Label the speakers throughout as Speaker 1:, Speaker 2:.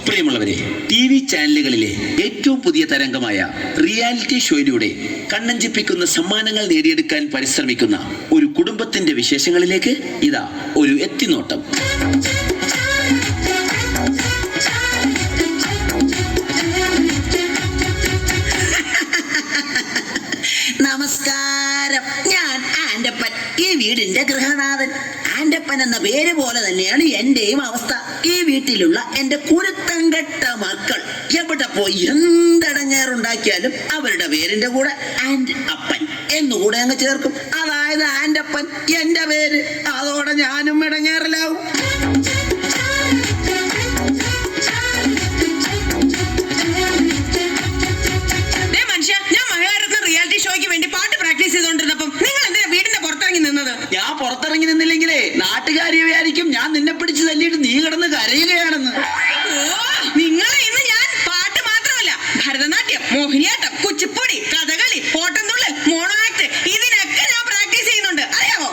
Speaker 1: പ്രിയമുള്ളവരെ, TV ചാനലുകളിലെ ഏറ്റവും പുതിയ തരംഗമായ റിയാലിറ്റി ഷോയിലൂടെ കണ്ണഞ്ചിപ്പിക്കുന്ന സമ്മാനങ്ങൾ നേടിയെടുക്കാൻ പരിശ്രമിക്കുന്ന ഒരു കുടുംബത്തിന്റെ വിശേഷങ്ങളിലേക്ക് ഇതാ ഒരു എത്തിനോട്ടം.
Speaker 2: നമസ്കാരം, ഞാൻ ആൻഡപ്പൻ, ഈ വീടിന്റെ ഗൃഹനാഥൻ. ആൻഡപ്പൻ എന്ന പേര് പോലെ തന്നെയാണ് എന്റെയും അവസ്ഥ. ഈ വീട്ടിലുള്ള എന്റെ കുരുത്തങ്കെട്ട മക്കൾ എവിടെ പോയി എന്തടങ്ങേറുണ്ടാക്കിയാലും അവരുടെ പേരിന്റെ കൂടെ ആൻഡ് അപ്പൻ എന്നുകൂടെ അങ്ങ് ചേർക്കും. അതായത് ആൻഡപ്പൻ എന്റെ പേര്. അതോടെ ഞാനും ഇടങ്ങേറിലാവും.
Speaker 1: ഞാൻ പുറത്തിറങ്ങി നിന്നില്ലെങ്കിലേ നാട്ടുകാരി വിചാരിക്കും ഞാൻ നിന്നെ പിടിച്ച് തല്ലിയിട്ട് നീ കിടന്ന് കരയുകയാണെന്ന്.
Speaker 3: നിങ്ങളെ ഇന്ന് ഞാൻ പാട്ട് മാത്രമല്ല, ഭരതനാട്യം, മോഹിനിയാട്ടം, കുച്ചിപ്പുടി, കഥകളി, ഓട്ടംതുള്ളൽ, മോണോ ആക്ട്, ഇതിനൊക്കെ ഞാൻ പ്രാക്ടീസ് ചെയ്യുന്നുണ്ട്, അറിയാമോ?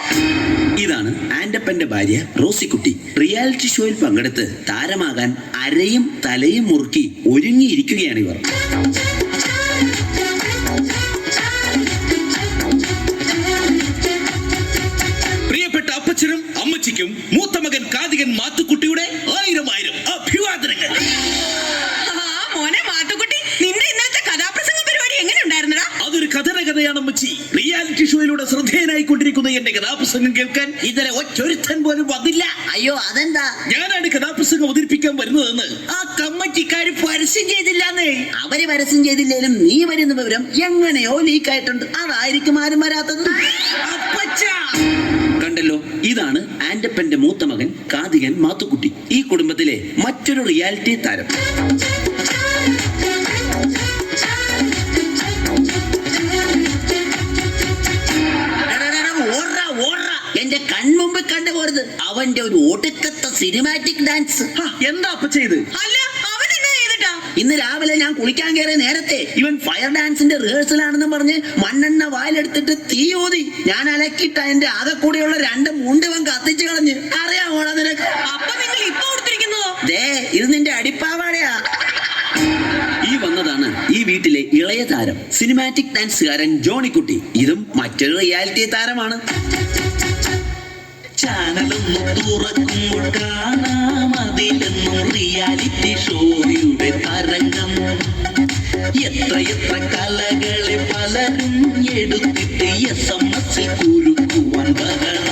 Speaker 1: ഇതാണ് ആൻഡപ്പന്റെ ഭാര്യ റോസിക്കുട്ടി. റിയാലിറ്റി ഷോയിൽ പങ്കെടുത്ത് താരമാകാൻ അരയും തലയും മുറുക്കി ഒരുങ്ങിയിരിക്കുകയാണ് ഇവർ.
Speaker 4: അപ്പച്ചനും അമ്മച്ചിക്കും മൂത്ത മകൻ കാതികൻ മാത്തുക്കുട്ടിയുടെ 1000 അഭിവാദനങ്ങൾ.
Speaker 3: മോനെ മാത്തുക്കുട്ടി, നിന്റെ ഇന്നത്തെ കഥാപ്രസംഗ പരിപാടി എങ്ങനെ ഉണ്ടായിരുന്നടാ?
Speaker 4: അതൊരു കഥയാണ് അമ്മച്ചി. റിയാലിറ്റി ഷോയിലൂടെ ശ്രദ്ധേയനായിക്കൊണ്ടിരിക്കുന്ന എന്റെ കഥാപ്രസംഗം കേൾക്കാൻ ഇതുവരെ ഒറ്റൊരുത്തൻ പോലും വന്നില്ല.
Speaker 2: അയ്യോ, അതെന്താ?
Speaker 4: ഞാനാണ് കഥാപ്രസംഗം അവതരിപ്പിക്കാൻ വരുന്നതെന്ന് ആ കമ്മിറ്റിക്കാർ പരസ്യം ചെയ്തില്ലാന്നേ.
Speaker 2: അവര് പരസ്യം ചെയ്തില്ലേലും നീ വരുന്ന വിവരം എങ്ങനെയോ ലീക്കായിട്ടുണ്ട്. അതായിരിക്കും ആരും വരാത്തത്.
Speaker 1: കണ്ടല്ലോ, ഇതാണ് ആൻഡപ്പന്റെ മൂത്ത മകൻ കാതികൻ മാത്തുക്കുട്ടി, ഈ കുടുംബത്തിലെ മറ്റൊരു റിയാലിറ്റി താരം.
Speaker 2: എന്റെ കൺമുമ്പ് കണ്ടുപോരുത് അവന്റെ ഒരു ഒടുക്കത്തെ സിനിമാറ്റിക് ഡാൻസ്.
Speaker 4: എന്താ അപ്പ ചെയ്ത്?
Speaker 3: അല്ല, അവൻ എന്നാ ചെയ്തിട്ടാ?
Speaker 2: ഇന്ന് രാവിലെ ഞാൻ കുളിക്കാൻ കയറിയ നേരത്തെ ഇവൻ ഫയർ ഡാൻസിന്റെ റിഹേഴ്സൽ ആണെന്ന് പറഞ്ഞ് മണ്ണെണ്ണ വായിലെടുത്തിട്ട് തീ ഊതി. ഞാൻ അലക്കിട്ട എന്റെ ആകെ കൂടിയുള്ള 2 മുണ്ടിവൻ കത്തിച്ചു കളഞ്ഞ്. അറിയാമോ നിനക്ക്?
Speaker 3: അപ്പൊ നിങ്ങൾ ഇപ്പൊ കൊടുത്തിരിക്കുന്നതോ?
Speaker 2: ദേ, ഇത് നിന്റെ അടിപ്പാവാടയാ.
Speaker 1: ഈ വന്നതാണ് ഈ വീട്ടിലെ ഇളയ താരം, സിനിമാറ്റിക് ഡാൻസുകാരൻ ജോണിക്കുട്ടി. ഇതും മറ്റൊരു റിയാലിറ്റി താരമാണ്.
Speaker 5: ചാനലൊന്നും തുറക്കുമ്പോൾ കാണാമതിലെന്നും റിയാലിറ്റി ഷോയുടെ തരംഗം. എത്ര കലകളെ പലരും എടുത്തിട്ട് SMS കുരുക്കുവാൻ ബഹളം.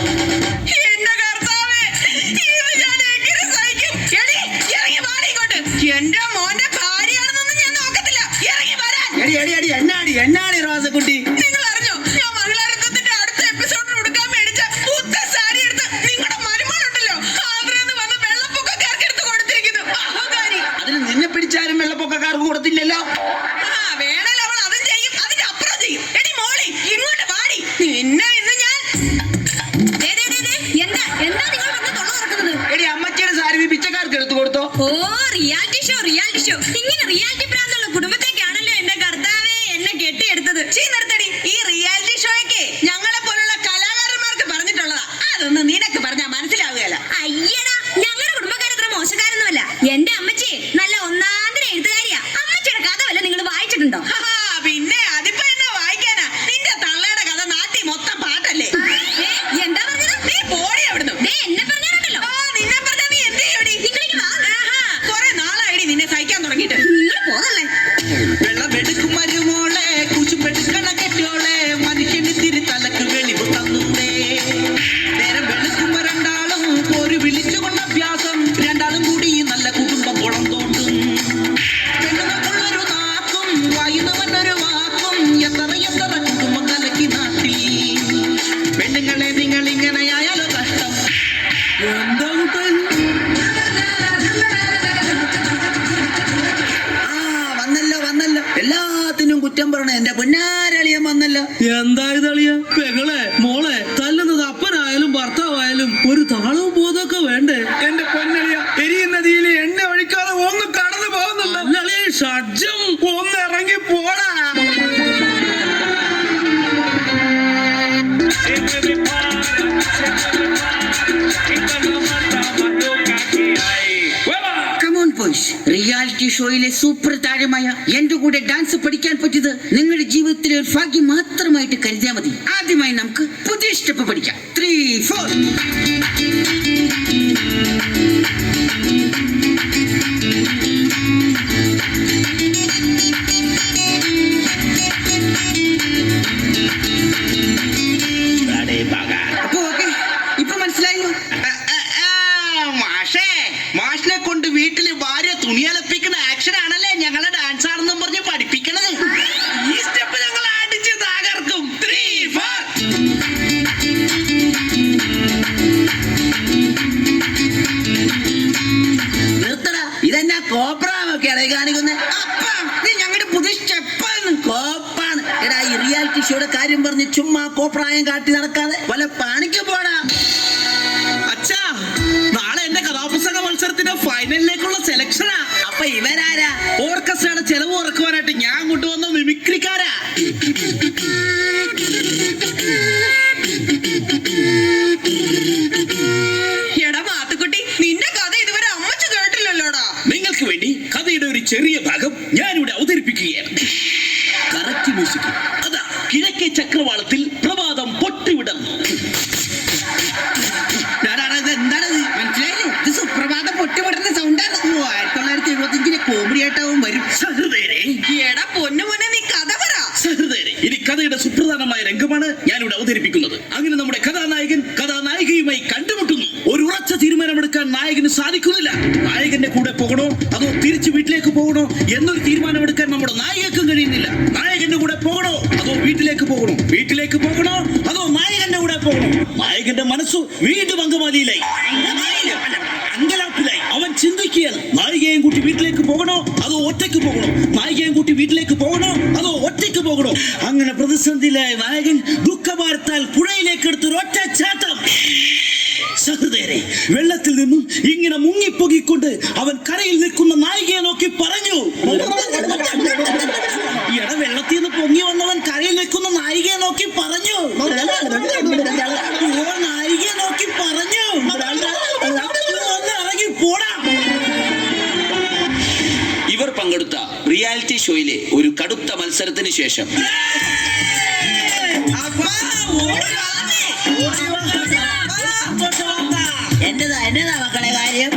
Speaker 3: എന്റെ മോന്റെ ഭാര്യയാണെന്നൊന്നും ഞാൻ നോക്കത്തില്ല. ഇറങ്ങി വരാൻ.
Speaker 2: എന്നാടി റോസക്കുട്ടി?
Speaker 3: നിങ്ങൾ അറിഞ്ഞോ, ഞാൻ മഹിളാരത്നത്തിന്റെ അടുത്ത എപ്പിസോഡിൽ ഉടുക്കാൻ മേടിച്ച പുത്ത സാരി എടുത്ത് നിങ്ങളുടെ മരുമോളുണ്ടല്ലോ ആന്ധ്രന്ന് വന്ന വെള്ളപ്പൊക്കക്കാർക്ക് എടുത്ത് കൊടുത്തിരിക്കുന്നു. അഹങ്കാരി.
Speaker 2: അതിന് നിന്നെ പിടിച്ചാലും വെള്ളപ്പൊക്കക്കാർക്ക് കൊടുത്തില്ലല്ലോ.
Speaker 3: വേണല്ലോ, അവൾ അതും ചെയ്യും, അതിന്റെ അപ്പുറം ചെയ്യും. എടി മോളി, ഇങ്ങോട്ട് വാടി. നിന്നെ ഇന്ന് ഞാൻ എന്താ നിങ്ങൾ വന്ന് തൊള്ള തുറക്കുന്നത്?
Speaker 2: എടി, അമ്മച്ചിയുടെ സാരി പിച്ചക്കാർക്ക് എടുത്തു കൊടുത്തോ?
Speaker 3: ഓ, റിയാലിറ്റി ഷോ. ഇങ്ങനെ റിയാലിറ്റി പ്രാന്തുള്ള കുടുംബത്തേക്കാണല്ലോ എന്റെ കർത്താവേ എന്നെ കെട്ടിയെടുത്തത്. നിർത്തടി. ഈ റിയാലിറ്റി ഷോയൊക്കെ ഞങ്ങളെ പോലുള്ള കലാകാരന്മാർക്ക് പറഞ്ഞിട്ടുള്ളതാ. അതൊന്നും നിനക്ക് പറഞ്ഞാ മനസ്സിലാവുകയല്ല. അയ്യടാ, ഞങ്ങളുടെ കുടുംബക്കാരത്ര മോശക്കാരൊന്നുമല്ല. എന്റെ അമ്മച്ചി നല്ല ഒന്നാന്തര എഴുത്തുകാരിയാ. അമ്മച്ചിയുടെ കഥ വല്ല നിങ്ങൾ വായിച്ചിട്ടുണ്ടോ? പിന്നെ അതിപ്പോ എന്നാ വായിക്കാനാ? നിന്റെ തള്ളയുടെ കഥ നാട്ടി മൊത്തം പാട്ടല്ലേ? എന്താ പറഞ്ഞത്? നീ പോടി അവിടുന്ന്. എന്നെ പറഞ്ഞാലുണ്ടല്ലോ. നിന്നെ പറഞ്ഞാ നീ എന്ത് ചെയ്യോടി? കൊറേ നാളായിടി നിന്നെ സഹിക്കാൻ തുടങ്ങിയിട്ട്. നിങ്ങൾ പോകല്ലേ?
Speaker 5: വെള്ളമെടുക്കും മരുമോളെ, കുശുമെടുക്കണ കെട്ടോളെ, മനുഷ്യന് തിരി തലക്ക് വെളിവ് തന്നൂടെ. നേരം വെളുക്കുമ്പോ രണ്ടാളും ഒരു വിളിച്ചുകൊണ്ട അഭ്യാസം. രണ്ടാളും കൂടി നല്ല കുടുംബം കുളം തോണ്ടും. പെണ്ണുങ്ങൾക്കുള്ളൊരു നാക്കും വായുന്നവനൊരു വാക്കും. എത്ര കുടുംബം കലക്കി നാട്ടി. പെണ്ണുങ്ങളെ നിങ്ങൾ ഇങ്ങനെയായാലോ കഷ്ടം.
Speaker 4: എന്താ
Speaker 2: വന്നല്ലോ. എല്ലാത്തിനും കുറ്റം പറയണ എന്റെ പൊന്നാരളിയൻ വന്നല്ലോ.
Speaker 4: എന്തായത് അളിയ? പെങ്ങളെ, മോളെ തല്ലുന്നത് അപ്പനായാലും ഭർത്താവായാലും ഒരു താളവും ബോധമൊക്കെ വേണ്ടേ?
Speaker 6: എന്റെ പൊന്നളിയ, എരിയുന്ന തീയിൽ എണ്ണ ഒഴിക്കാതെ ഒന്ന് കടന്നു പോകുന്നുണ്ട്.
Speaker 4: ഷഡ്ജം
Speaker 6: ഒന്ന് ഇറങ്ങി പോടാ.
Speaker 2: ബോയ്സ്, റിയാലിറ്റി ഷോയിലെ സൂപ്പർ താരമായ എന്റെ കൂടെ ഡാൻസ് പഠിക്കാൻ പറ്റിയത് നിങ്ങളുടെ ജീവിതത്തിലെ ഒരു ഭാഗ്യം മാത്രമായിട്ട് കരുതിയാൽ മതി. ആദ്യമായി നമുക്ക് പുതിയ സ്റ്റെപ്പ് പഠിക്കാം. 3, 4. അപ്പൊ ഓക്കെ, ഇപ്പൊ മനസ്സിലായല്ലോ.
Speaker 5: മാഷിനെ കൊണ്ട് വീട്ടില് ഭാര്യ തുണിയലപ്പിക്കുന്ന ആക്ഷൻ ആണല്ലേ ഞങ്ങളെ ഡാൻസ് ആണെന്നും പറഞ്ഞ് പഠിപ്പിക്കണത്. ഈ സ്റ്റെപ്പ് ഞങ്ങൾ അടിച്ച് തകർക്കും. 3, 4.
Speaker 2: നിർത്തടാ, ഇതെന്നാ കോപ്രാമൊക്കെയാണ് കാണിക്കുന്നത്. ഇത് ഞങ്ങളുടെ പുതിയ സ്റ്റെപ്പാണ്. കോപ്പാണ്. എടാ, ഈ റിയാലിറ്റി ഷോയുടെ കാര്യം പറഞ്ഞ് ചുമ്മാ കോപ്രായം കാട്ടി നടക്കാതെ വല്ല പണിക്ക് പോടാ.
Speaker 5: അച്ഛാ, നാളെ എന്റെ കഥാപുസ്തക മത്സരത്തിന്റെ ഫൈനലിലേക്കുള്ള സെലക്ഷനാ.
Speaker 2: അപ്പൊ ഇവരാരാ?
Speaker 5: ഓർക്കസ്ട്രയുടെ ചെലവ് കുറക്കുവാനായിട്ട് ഞാൻ കൊണ്ടുവന്ന മിമിക്രിക്കാരാ.
Speaker 3: എടാ മാത്തുക്കുട്ടി, നിന്റെ കഥ ഇതുവരെ അമ്മച്ചു കേട്ടില്ലല്ലോടാ.
Speaker 4: നിങ്ങൾക്ക് വേണ്ടി കഥയുടെ ഒരു ചെറിയ ഭാഗം ഞാനിവിടെ അവതരിപ്പിക്കുകയാണ്. Correct music. അതാ കിഴക്കേ ചക്രവാളത്തിൽ പ്രഭാതം പൊട്ടിവിടർന്നു.
Speaker 2: എന്താണത്? മനസ്സിലായില്ലേ? ഇത് സുപ്രഭാതം പൊട്ടിവിടുന്ന സൗണ്ടാണ്. 1975 കോമഡി ആയിട്ടാവും വരും.
Speaker 4: സഹൃദയരെ,
Speaker 3: എടാ പൊന്നു മോനെ, നീ കഥ പറ.
Speaker 4: സഹൃദയരെ, ഇനി കഥയുടെ സുപ്രധാനമായ രംഗമാണ് ഞാനിവിടെ അവതരിപ്പിക്കുന്നത്. അങ്ങനെ നമ്മുടെ കഥാനായകൻ കഥാനായികയുമായി കണ്ടുമുട്ടുന്നു. ഒരു ഉറച്ച തീരുമാനമെടുക്കാൻ നായകന് സാധിക്കുന്നില്ല. നായകന്റെ കൂടെ പോകണോ അതോ തിരിച്ചു വീട്ടിലേക്ക് പോകണോ എന്നൊരു തീരുമാനമെടുക്കാൻ നമ്മുടെ നായികക്കും കഴിയുന്നില്ല. നായകന്റെ കൂടെ പോകണോ അതോ വീട്ടിലേക്ക് പോകണോ? വീട്ടിലേക്ക് പോകണോ അതോ നായകന്റെ കൂടെ പോകണോ? നായകന്റെ മനസ്സു വീണ്ടും അങ്കമാലിയിലായി, അങ്കലാപ്പിലായി. അവൻ ചിന്തിക്കുകയാണ്, നായികയും കൂട്ടി വീട്ടിലേക്ക് പോകണോ അതോ ഒറ്റയ്ക്ക് പോകണോ? നായികയും കൂട്ടി വീട്ടിലേക്ക് പോകണോ അതോ ഒറ്റയ്ക്ക് പോകണോ? അങ്ങനെ പ്രതിസന്ധിയിലായ നായകൻ ദുഃഖഭാരത്താൽ പുഴയിലേക്ക് എടുത്തൊരു ഒറ്റ ചാട്ടം. സഹൃദയരെ, വെള്ളത്തിൽ നിന്നും ഇങ്ങനെ മുങ്ങിപ്പൊങ്ങിക്കൊണ്ട് അവൻ കരയിൽ നിൽക്കുന്ന നായികയെ നോക്കി പറഞ്ഞു. ഇട വെള്ളത്തിൽ നിന്ന് പൊങ്ങി വന്നവൻ കരയിൽ നിൽക്കുന്ന നായികയെ നോക്കി പറഞ്ഞു. നായികയെ നോക്കി പറഞ്ഞു, ഒന്ന് ഇറങ്ങി പോടാ.
Speaker 1: ഇവർ പങ്കെടുത്ത റിയാലിറ്റി ഷോയിലെ ഒരു കടുത്ത മത്സരത്തിന് ശേഷം
Speaker 2: എന്നതാ മക്കളെ കാര്യം?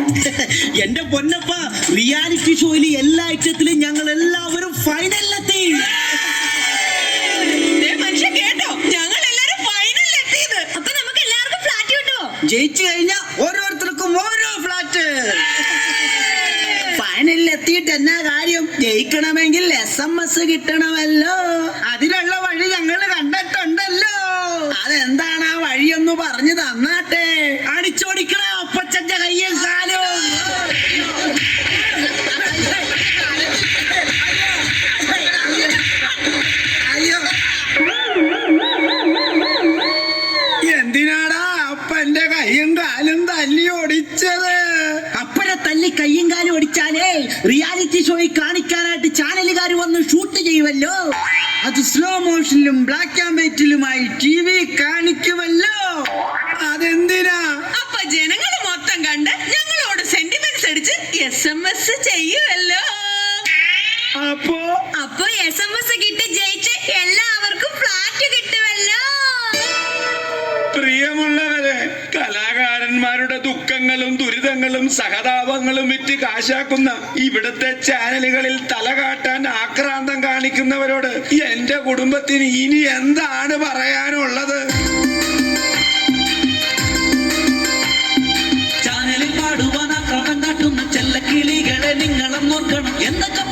Speaker 4: എന്റെ പൊന്നപ്പ, റിയാലിറ്റി ഷോയിൽ എല്ലാ ഐറ്റത്തിലും ഞങ്ങൾ എല്ലാവരും ഫൈനലിലെത്തി.
Speaker 3: മനുഷ്യ കേട്ടോ, ഞങ്ങൾ എല്ലാരും ഫൈനലിലെത്തിയത്. അപ്പൊ നമുക്ക് എല്ലാവർക്കും ഫ്ലാറ്റ് കിട്ടുമോ?
Speaker 2: ജയിച്ചു കഴിഞ്ഞാൽ ഓരോരുത്തർക്കും ഓരോ ഫ്ലാറ്റ്. ഫൈനലിൽ എത്തിയിട്ട് എന്നാ കാര്യം? ജയിക്കണമെങ്കിൽ SMS കിട്ടണമല്ലോ. അതിനുള്ള വഴി ഞങ്ങൾ കണ്ടിട്ടുണ്ടല്ലോ. അതെന്താണ് ആ വഴിയൊന്ന് പറഞ്ഞു തന്നാട്ടെ.
Speaker 4: അടിച്ചോടിക്കണ അപ്പച്ചന്റെ കയ്യും കാലും.
Speaker 6: എന്തിനാടാ അപ്പന്റെ കൈയും കാലും തല്ലി ഓടിച്ചത്?
Speaker 2: അപ്പനെ തല്ലി കയ്യും കാലും ഓടിച്ചാലേ റിയാലിറ്റി ഷോയിൽ കാണിക്കാനായിട്ട് ചാനലുകാർ വന്ന് ഷൂട്ട് ചെയ്യുമല്ലോ. അത് സ്ലോ മോഷനിലും ബ്ലാക്ക് ആൻഡ് വൈറ്റിലുമായി TV കാണിക്കുമല്ലോ.
Speaker 6: അതെന്തിനാ?
Speaker 3: അപ്പൊ ജനങ്ങള് മൊത്തം കണ്ട് ഞങ്ങളോട് സെന്റിമെന്റ്സ് അടിച്ച് SMS ചെയ്യുമല്ലോ.
Speaker 6: അപ്പോ
Speaker 3: SMS കിട്ടി ജയിച്ച് എല്ലാവർക്കും ഫ്ലാറ്റ് കിട്ടുമല്ലോ.
Speaker 6: പ്രിയമുള്ളവരെ, കലാകാരന്മാരുടെ ദുഃഖങ്ങളും ദുരിതങ്ങളും സഹതാപങ്ങളും വിറ്റ് കാശാക്കുന്ന ഇവിടുത്തെ ചാനലുകളിൽ തലകാട്ടാൻ ആക്രാന്തം കാണിക്കുന്നവരോട് എന്റെ കുടുംബത്തിന് ഇനി എന്താണ് പറയാനുള്ളത്?
Speaker 5: ചാനലിൽ പാടുവാൻ ആക്രാന്തം കാട്ടുന്ന ചെല്ലക്കിളികളെ നിങ്ങളും ഓർക്കണം. എന്തൊക്കെ